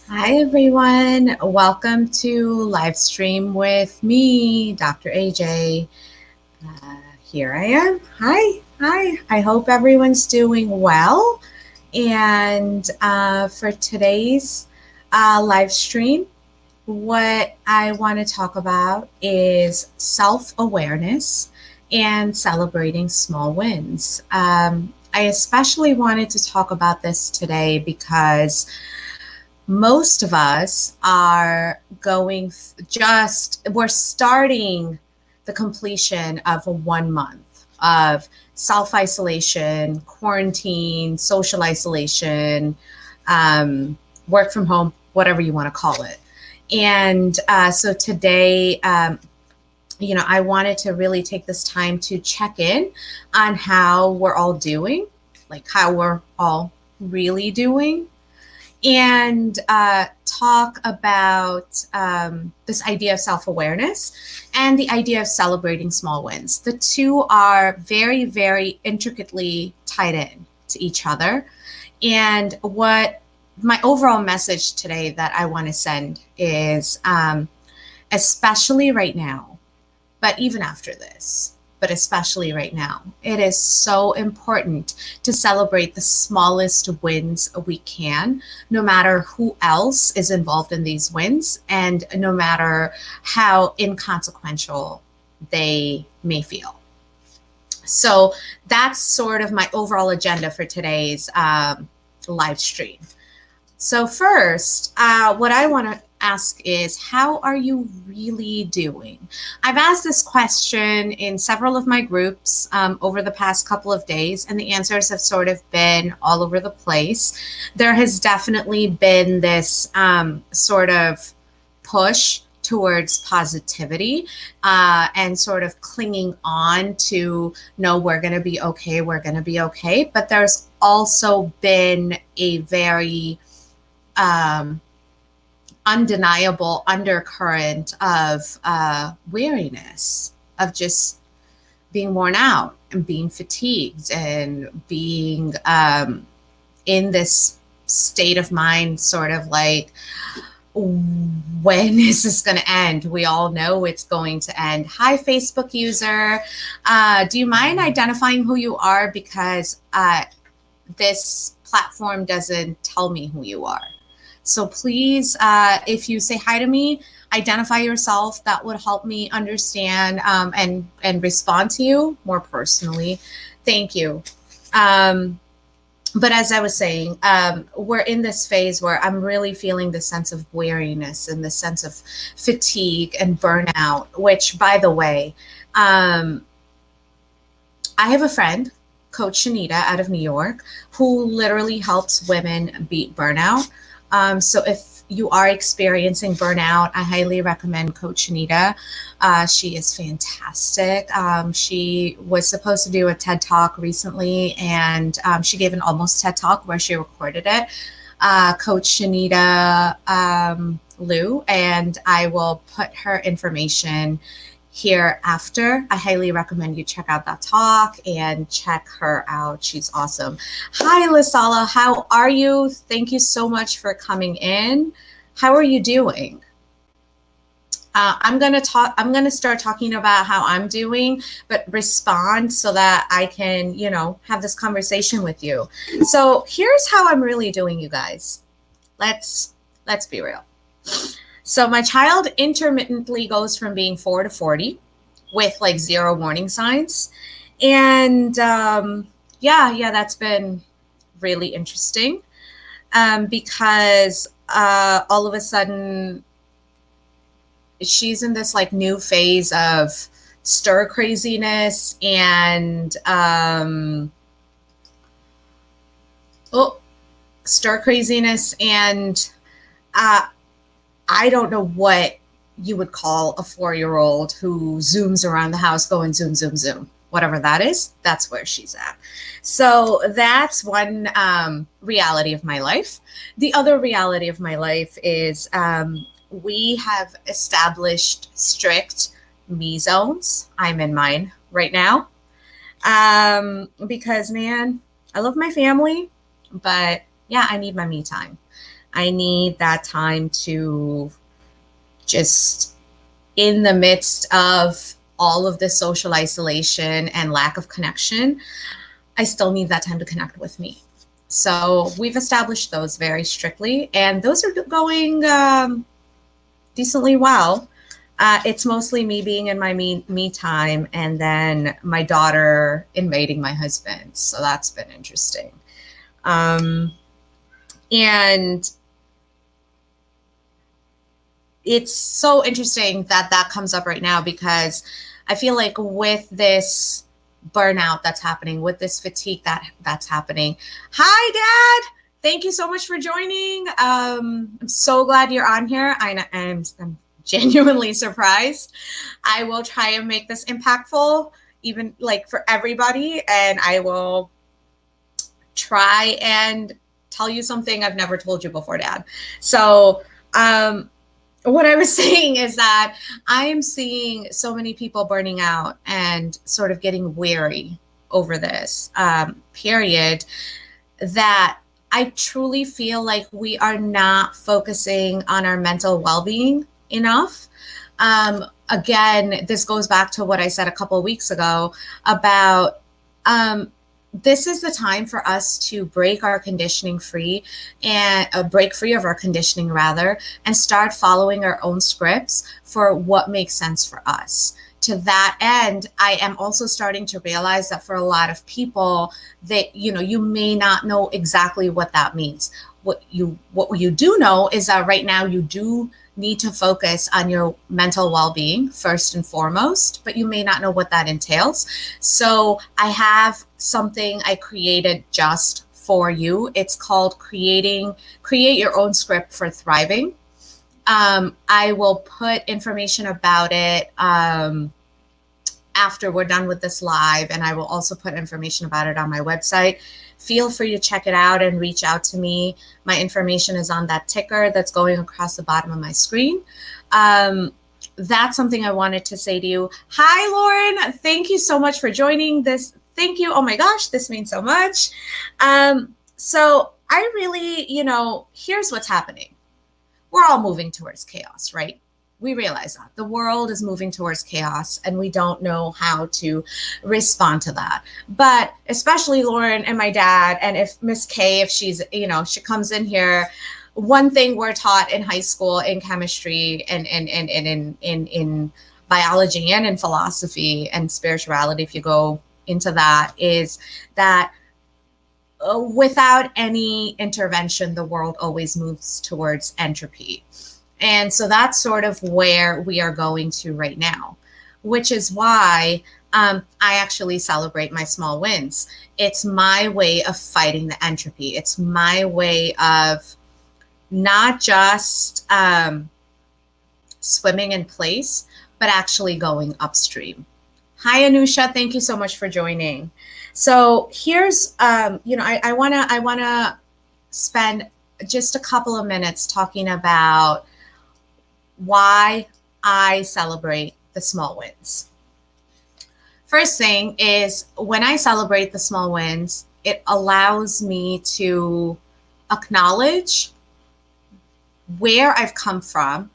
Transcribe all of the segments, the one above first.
Hi, everyone. Welcome to live stream with me, Dr. AJ. Here I am. Hi. Hi. I hope everyone's doing well. And for today's live stream, what I want to talk about is self awareness and celebrating small wins. I especially wanted to talk about this today because most of us are we're starting the completion of a 1 month of self isolation, quarantine, social isolation, work from home, whatever you want to call it. And so today, I wanted to really take this time to check in on how we're all doing, like how we're all really doing, and talk about this idea of self awareness and the idea of celebrating small wins. The two are very, very intricately tied in to each other. And what my overall message today that I want to send is especially right now, but even after this, but especially right now, it is so important to celebrate the smallest wins we can, no matter who else is involved in these wins and no matter how inconsequential they may feel. So that's sort of my overall agenda for today's live stream. So first, what I want to ask is, how are you really doing? I've asked this question in several of my groups over the past couple of days, and the answers have sort of been all over the place. There has definitely been this sort of push towards positivity and sort of clinging on to, no, we're going to be okay, we're going to be okay. But there's also been a very undeniable undercurrent of weariness, of just being worn out and being fatigued and being in this state of mind, sort of like, when is this going to end? We all know it's going to end. Hi, Facebook user. Do you mind identifying who you are? Because this platform doesn't tell me who you are. So please, if you say hi to me, identify yourself. That would help me understand and respond to you more personally. Thank you. But as I was saying, we're in this phase where I'm really feeling the sense of weariness and the sense of fatigue and burnout, which, by the way, I have a friend, Coach Shanita out of New York, who literally helps women beat burnout. So if you are experiencing burnout, I highly recommend Coach Shanita. She is fantastic. She was supposed to do a TED Talk recently, and she gave an almost TED Talk where she recorded it. Coach Shanita Liu, and I will put her information here after. I highly recommend you check out that talk and check her out. She's awesome. Hi, Lisala. How are you? Thank you so much for coming in. How are you doing? I'm going to start talking about how I'm doing, but respond so that I can, have this conversation with you. So here's how I'm really doing, you guys. Let's be real. So my child intermittently goes from being 4 to 40 with like 0 warning signs. And that's been really interesting because all of a sudden she's in this like new phase of stir craziness and I don't know what you would call a 4-year-old who zooms around the house going zoom, zoom, zoom. Whatever that is, that's where she's at. So that's one reality of my life. The other reality of my life is we have established strict me zones. I'm in mine right now because, man, I love my family, but yeah, I need my me time. I need that time to just, in the midst of all of this social isolation and lack of connection, I still need that time to connect with me. So we've established those very strictly, and those are going decently well. It's mostly me being in my me time, and then my daughter invading my husband. So that's been interesting. And it's so interesting that that comes up right now, because I feel like with this burnout that's happening, with this fatigue that's happening. Hi, Dad. Thank you so much for joining. I'm so glad you're on here. I'm genuinely surprised. I will try and make this impactful, even like for everybody, and I will try and tell you something I've never told you before, Dad. So, what I was saying is that I am seeing so many people burning out and sort of getting weary over this period, that I truly feel like we are not focusing on our mental well-being enough. Again, this goes back to what I said a couple of weeks ago about this is the time for us to break our conditioning free, and break free of our conditioning rather, and start following our own scripts for what makes sense for us. To that end, I am also starting to realize that for a lot of people, that you may not know exactly what that means. What you do know is that right now you do need to focus on your mental well-being first and foremost, but you may not know what that entails. So I have something I created just for you. It's called Create Your Own Script for Thriving. I will put information about it after we're done with this live, and I will also put information about it on my website. Feel free to check it out and reach out to me. My information is on that ticker that's going across the bottom of my screen. That's something I wanted to say to you. Hi, Lauren. Thank you so much for joining this. Thank you. Oh my gosh, this means so much. So I really, here's what's happening. We're all moving towards chaos, right? We realize that the world is moving towards chaos, and we don't know how to respond to that. But especially Lauren and my dad, and if Miss K, if she's, she comes in here, one thing we're taught in high school in chemistry and in biology and in philosophy and spirituality, if you go into that, is that without any intervention, the world always moves towards entropy. And so that's sort of where we are going to right now, which is why I actually celebrate my small wins. It's my way of fighting the entropy. It's my way of not just swimming in place, but actually going upstream. Hi, Anusha. Thank you so much for joining. So here's, I wanna spend just a couple of minutes talking about why I celebrate the small wins. First thing is, when I celebrate the small wins, it allows me to acknowledge where I've come from,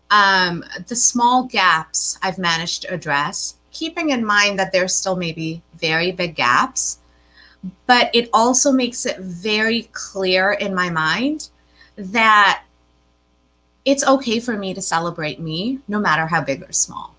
the small gaps I've managed to address, keeping in mind that there's still maybe very big gaps, but it also makes it very clear in my mind that it's okay for me to celebrate me, no matter how big or small,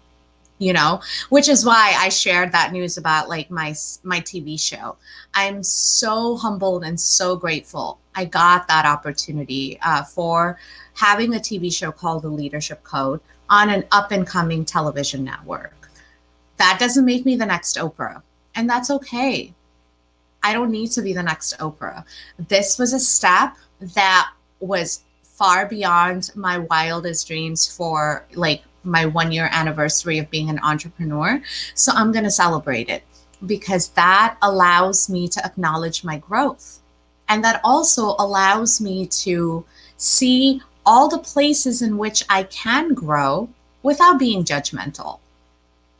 which is why I shared that news about like my TV show. I'm so humbled and so grateful I got that opportunity for having a TV show called The Leadership Code on an up and coming television network. That doesn't make me the next Oprah, and that's okay. I don't need to be the next Oprah. This was a step that was far beyond my wildest dreams for like my 1-year anniversary of being an entrepreneur. So I'm going to celebrate it, because that allows me to acknowledge my growth. And that also allows me to see all the places in which I can grow without being judgmental.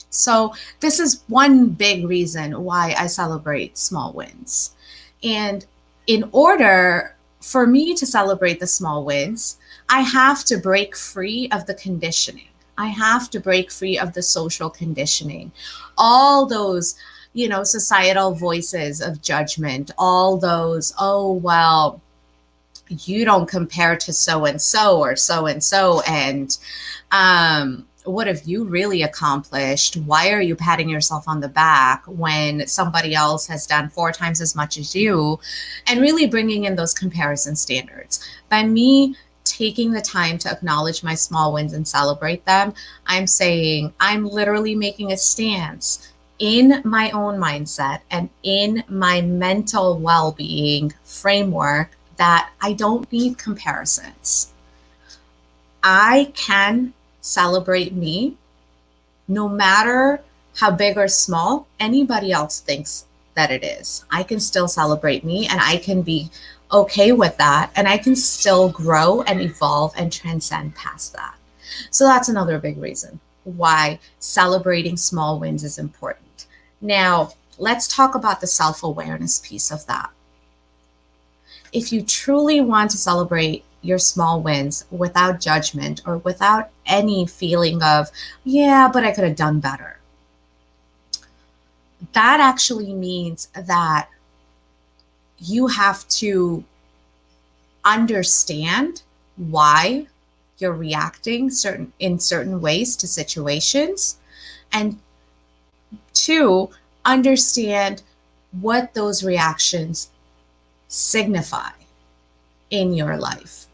So this is one big reason why I celebrate small wins. And in order for me to celebrate the small wins, I have to break free of the conditioning. I have to break free of the social conditioning. All those, societal voices of judgment, all those, oh, well, you don't compare to so and so or so and so. And what have you really accomplished? Why are you patting yourself on the back when somebody else has done 4 times as much as you? And really bringing in those comparison standards. By me taking the time to acknowledge my small wins and celebrate them, I'm saying I'm literally making a stance in my own mindset and in my mental well-being framework that I don't need comparisons. I can celebrate me no matter how big or small anybody else thinks that it is. I can still celebrate me, and I can be okay with that, and I can still grow and evolve and transcend past that. So that's another big reason why celebrating small wins is important. Now, let's talk about the self-awareness piece of that. If you truly want to celebrate your small wins without judgment or without any feeling of, yeah, but I could have done better, that actually means that you have to understand why you're reacting in certain ways to situations, and 2, understand what those reactions signify in your life,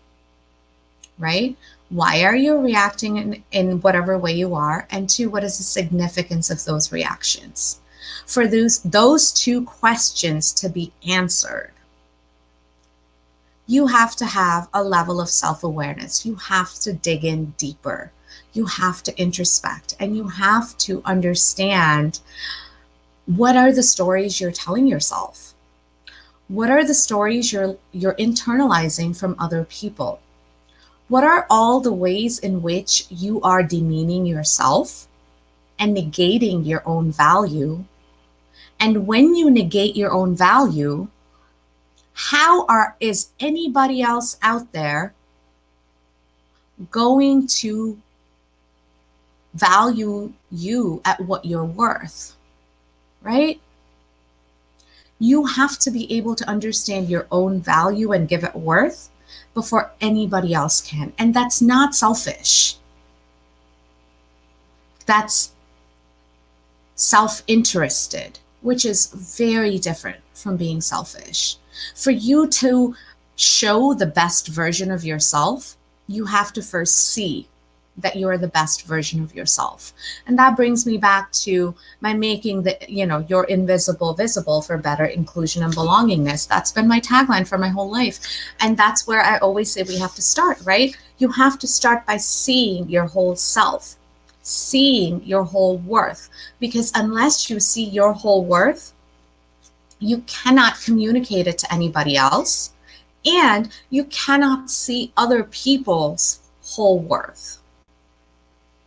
right? Why are you reacting in whatever way you are? And 2, what is the significance of those reactions? For those 2 questions to be answered, you have to have a level of self-awareness. You have to dig in deeper. You have to introspect, and you have to understand, what are the stories you're telling yourself? What are the stories you're internalizing from other people? What are all the ways in which you are demeaning yourself and negating your own value? And when you negate your own value, is anybody else out there going to value you at what you're worth, right? You have to be able to understand your own value and give it worth before anybody else can. And that's not selfish. That's self-interested, which is very different from being selfish. For you to show the best version of yourself, you have to first see that you are the best version of yourself. And that brings me back to my making your invisible visible for better inclusion and belongingness. That's been my tagline for my whole life. And that's where I always say we have to start, right? You have to start by seeing your whole self, seeing your whole worth. Because unless you see your whole worth, you cannot communicate it to anybody else, and you cannot see other people's whole worth.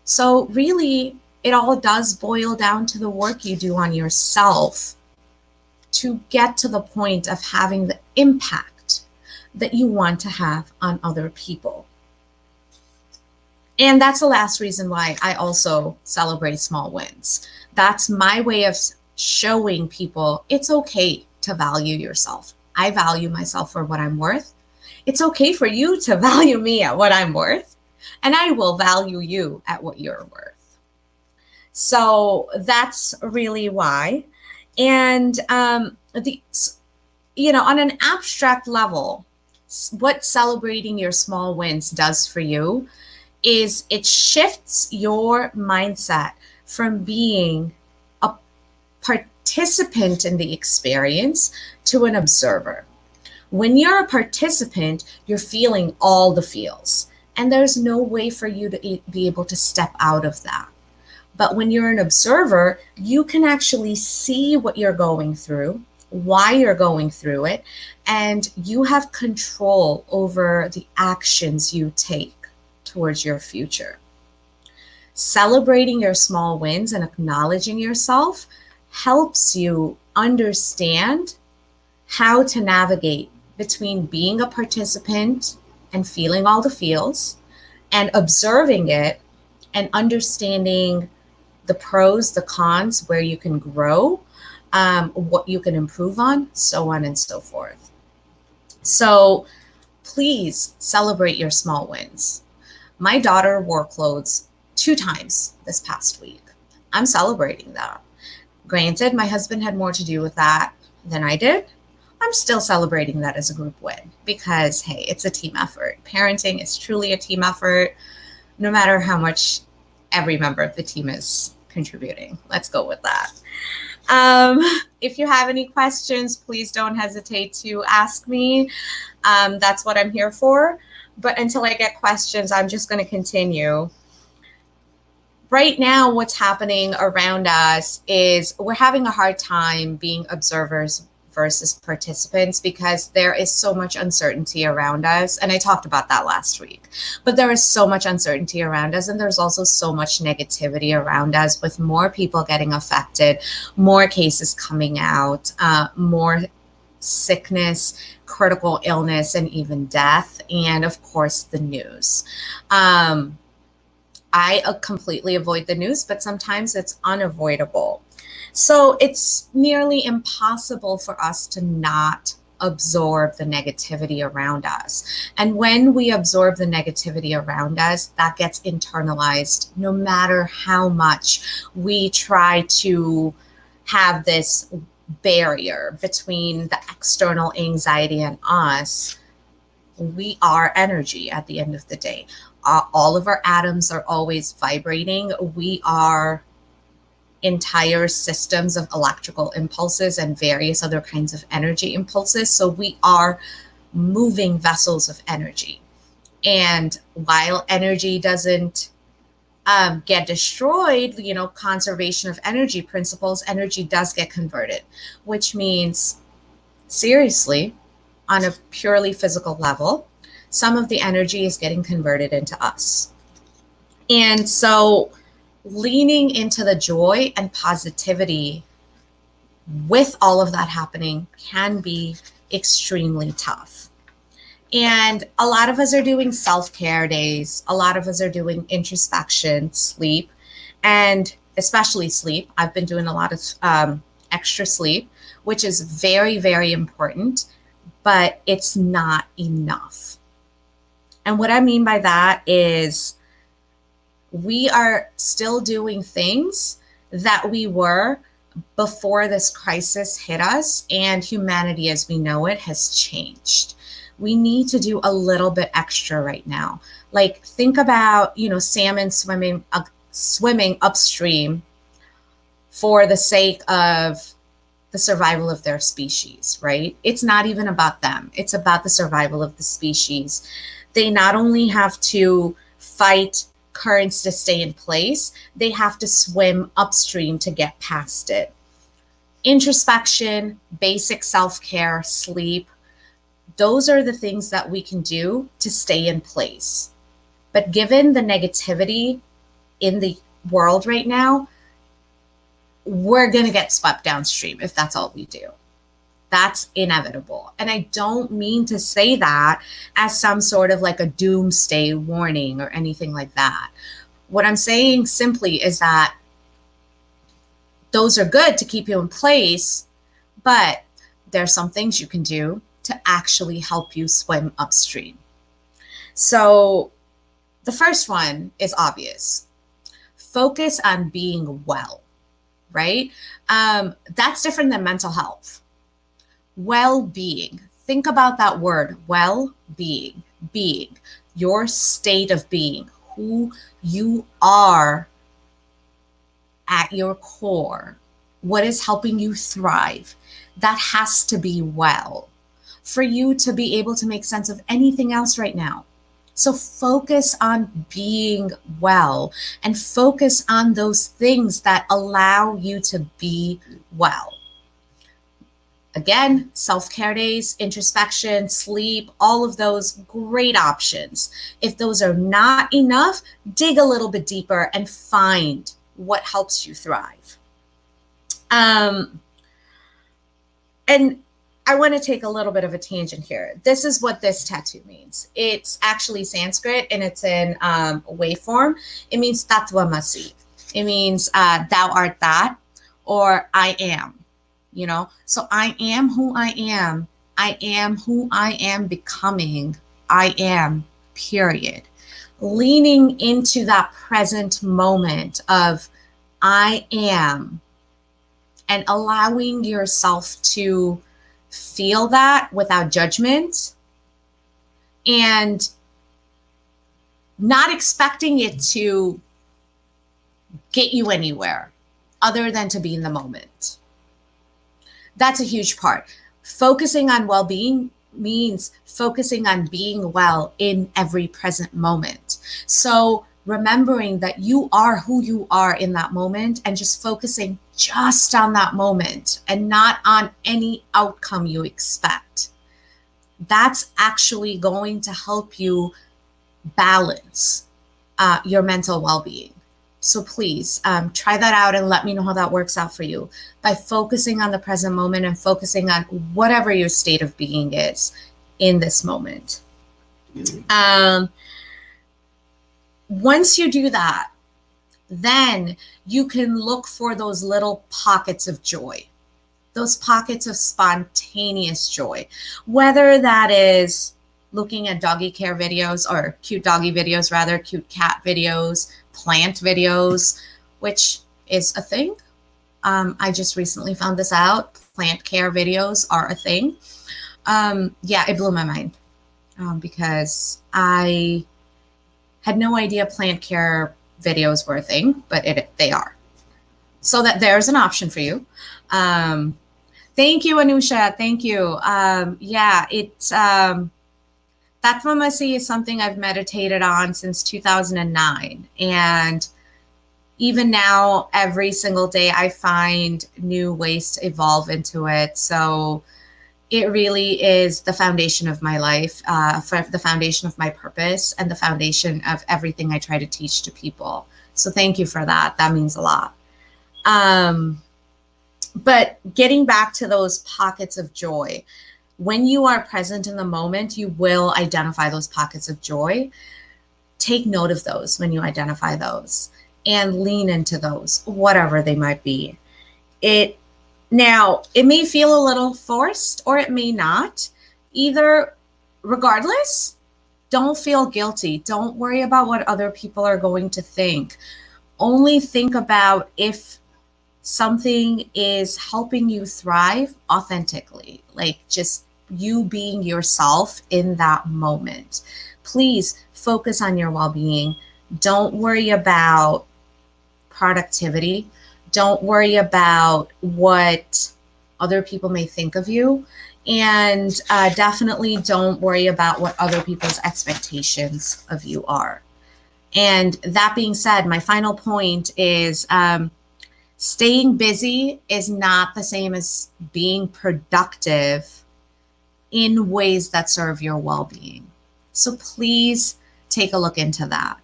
So really, it all does boil down to the work you do on yourself to get to the point of having the impact that you want to have on other people. And that's the last reason why I also celebrate small wins. That's my way of showing people it's okay to value yourself. I value myself for what I'm worth. It's okay for you to value me at what I'm worth, and I will value you at what you're worth. So that's really why. And on an abstract level, what celebrating your small wins does for you is it shifts your mindset from being a participant in the experience to an observer. When you're a participant, you're feeling all the feels, and there's no way for you to be able to step out of that. But when you're an observer, you can actually see what you're going through, why you're going through it, and you have control over the actions you take towards your future. Celebrating your small wins and acknowledging yourself helps you understand how to navigate between being a participant and feeling all the feels and observing it and understanding the pros, the cons, where you can grow, what you can improve on, so on and so forth. So please celebrate your small wins. My daughter wore clothes 2 times this past week. I'm celebrating that. Granted, my husband had more to do with that than I did. I'm still celebrating that as a group win because, hey, it's a team effort. Parenting is truly a team effort, no matter how much every member of the team is contributing. Let's go with that. If you have any questions, please don't hesitate to ask me. That's what I'm here for. But until I get questions, I'm just going to continue. Right now, what's happening around us is we're having a hard time being observers versus participants because there is so much uncertainty around us. And I talked about that last week. But there is so much uncertainty around us, and there's also so much negativity around us with more people getting affected, more cases coming out, more sickness, critical illness, and even death, and of course, the news. I completely avoid the news, but sometimes it's unavoidable. So it's nearly impossible for us to not absorb the negativity around us. And when we absorb the negativity around us, that gets internalized no matter how much we try to have this barrier between the external anxiety and us. We are energy at the end of the day. All of our atoms are always vibrating. We are entire systems of electrical impulses and various other kinds of energy impulses. So we are moving vessels of energy. And while energy doesn't get destroyed, conservation of energy principles, energy does get converted, which means, seriously, on a purely physical level, some of the energy is getting converted into us. And so leaning into the joy and positivity with all of that happening can be extremely tough. And a lot of us are doing self-care days. A lot of us are doing introspection, sleep, and especially sleep. I've been doing a lot of extra sleep, which is very, very important, but it's not enough. And what I mean by that is we are still doing things that we were before this crisis hit us, and humanity as we know it has changed. We need to do a little bit extra right now. Like, think about, salmon swimming upstream for the sake of the survival of their species, right? It's not even about them. It's about the survival of the species. They not only have to fight currents to stay in place, they have to swim upstream to get past it. Introspection, basic self-care, sleep, those are the things that we can do to stay in place. But given the negativity in the world right now, we're going to get swept downstream if that's all we do. That's inevitable. And I don't mean to say that as some sort of like a doomsday warning or anything like that. What I'm saying simply is that those are good to keep you in place, but there's some things you can do to actually help you swim upstream. So the first one is obvious. Focus on being well, right? That's different than mental health. Well-being. Think about that word, well-being, being, your state of being, who you are at your core, what is helping you thrive. That has to be well for you to be able to make sense of anything else right now. So focus on being well and focus on those things that allow you to be well. Again, self-care days, introspection, sleep, all of those great options. If those are not enough, dig a little bit deeper and find what helps you thrive. And I want to take a little bit of a tangent here. This is what this tattoo means. It's actually Sanskrit and it's in wave form. It means Tattvamasi. It means thou art that, or I am, you know? So I am who I am. I am who I am becoming. I am, period. Leaning into that present moment of I am and allowing yourself to feel that without judgment and not expecting it to get you anywhere other than to be in the moment. That's a huge part. Focusing on well-being means focusing on being well in every present moment. So remembering that you are who you are in that moment and just focusing just on that moment and not on any outcome you expect. That's actually going to help you balance your mental well-being. So please try that out and let me know how that works out for you by focusing on the present moment and focusing on whatever your state of being is in this moment. Once you do that, then you can look for those little pockets of joy, those pockets of spontaneous joy, whether that is looking at doggy care videos or cute doggy videos, rather cute cat videos, plant videos, which is a thing. I just recently found this out. Plant care videos are a thing. Yeah, it blew my mind because I had no idea plant care videos were a thing, but they are. So that there's an option for you. Thank you, Anusha. Thank you. Yeah, it's Tattvamasi is something I've meditated on since 2009. And even now, every single day, I find new ways to evolve into it. So it really is the foundation of my life, the foundation of my purpose, and the foundation of everything I try to teach to people. So thank you for that. That means a lot. But getting back to those pockets of joy, when you are present in the moment, you will identify those pockets of joy. Take note of those when you identify those and lean into those, whatever they might be. Now, it may feel a little forced or it may not. Regardless, don't feel guilty. Don't worry about what other people are going to think. Only think about if something is helping you thrive authentically, like just you being yourself in that moment. Please focus on your well-being. Don't worry about productivity. Don't worry about what other people may think of you. And definitely don't worry about what other people's expectations of you are. And that being said, my final point is staying busy is not the same as being productive in ways that serve your well-being. So please take a look into that.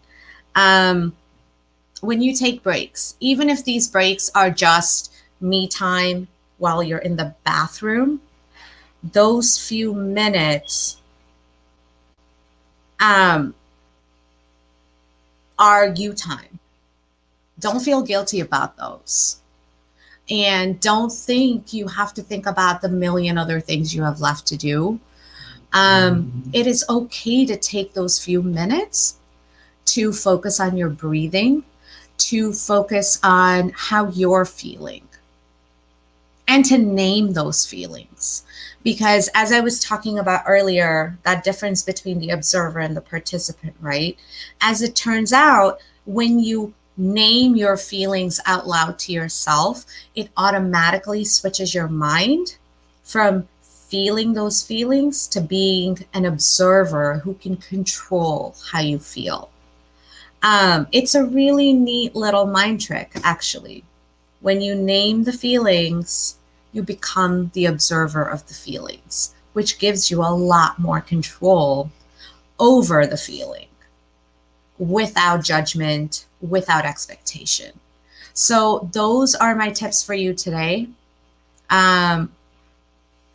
When you take breaks, even if these breaks are just me time while you're in the bathroom, those few minutes are you time. Don't feel guilty about those. And don't think you have to think about the million other things you have left to do. It is okay to take those few minutes to focus on your breathing, to focus on how you're feeling, and to name those feelings. Because as I was talking about earlier, that difference between the observer and the participant, right? As it turns out, when you name your feelings out loud to yourself, it automatically switches your mind from feeling those feelings to being an observer who can control how you feel. It's a really neat little mind trick, actually. When you name the feelings, you become the observer of the feelings, which gives you a lot more control over the feeling without judgment, without expectation. So those are my tips for you today.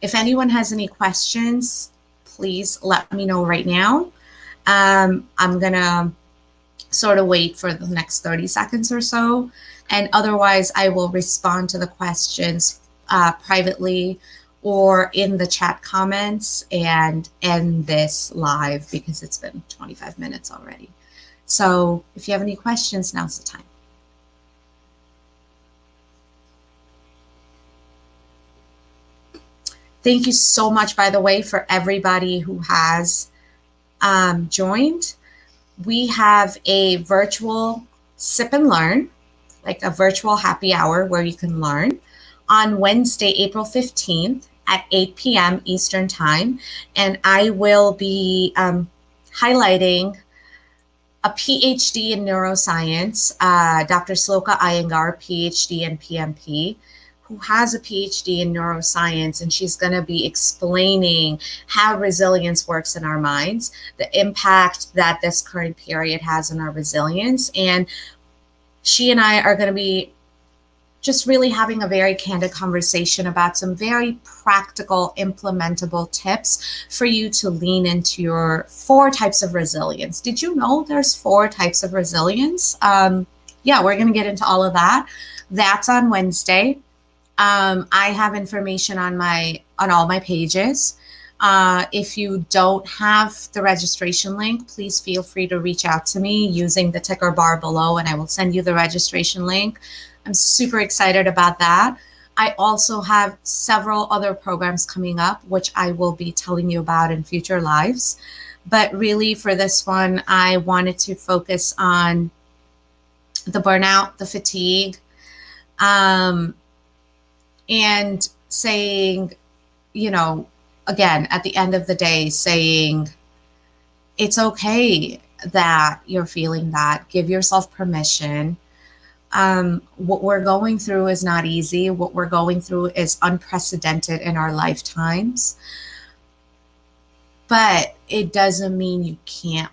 If anyone has any questions, please let me know right now. I'm going to sort of wait for the next 30 seconds or so. And otherwise, I will respond to the questions privately or in the chat comments and end this live because it's been 25 minutes already. So if you have any questions, now's the time. Thank you so much, by the way, for everybody who has joined. We have a virtual sip and learn, like a virtual happy hour where you can learn on Wednesday, April 15th at 8 p.m. Eastern Time. And I will be highlighting a PhD in neuroscience, Dr. Sloka Iyengar, PhD and PMP, who has a PhD in neuroscience, and she's going to be explaining how resilience works in our minds, the impact that this current period has on our resilience. And she and I are going to be just really having a very candid conversation about some very practical, implementable tips for you to lean into your 4 types of resilience. Did you know there's 4 types of resilience? Yeah, we're going to get into all of that. That's on Wednesday. I have information on all my pages. If you don't have the registration link, please feel free to reach out to me using the ticker bar below, and I will send you the registration link. I'm super excited about that. I also have several other programs coming up, which I will be telling you about in future lives. But really for this one, I wanted to focus on the burnout, the fatigue, and saying, again, at the end of the day, saying it's okay that you're feeling that. Give yourself permission. What we're going through is not easy. What we're going through is unprecedented in our lifetimes. But it doesn't mean you can't,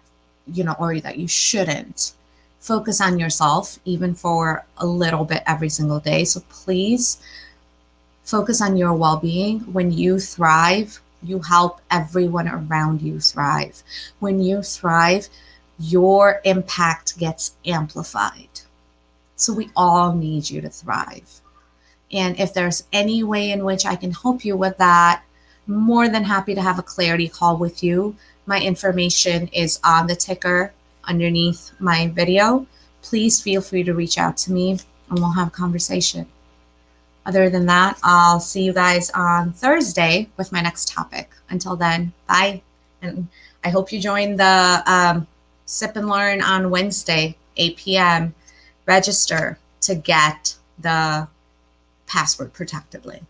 or that you shouldn't focus on yourself, even for a little bit every single day. So please focus on your well-being. When you thrive, you help everyone around you thrive. When you thrive, your impact gets amplified. So we all need you to thrive. And if there's any way in which I can help you with that, more than happy to have a clarity call with you. My information is on the ticker underneath my video. Please feel free to reach out to me and we'll have a conversation. Other than that, I'll see you guys on Thursday with my next topic. Until then, bye. And I hope you join the Sip and Learn on Wednesday, 8 p.m. Register to get the password protected link.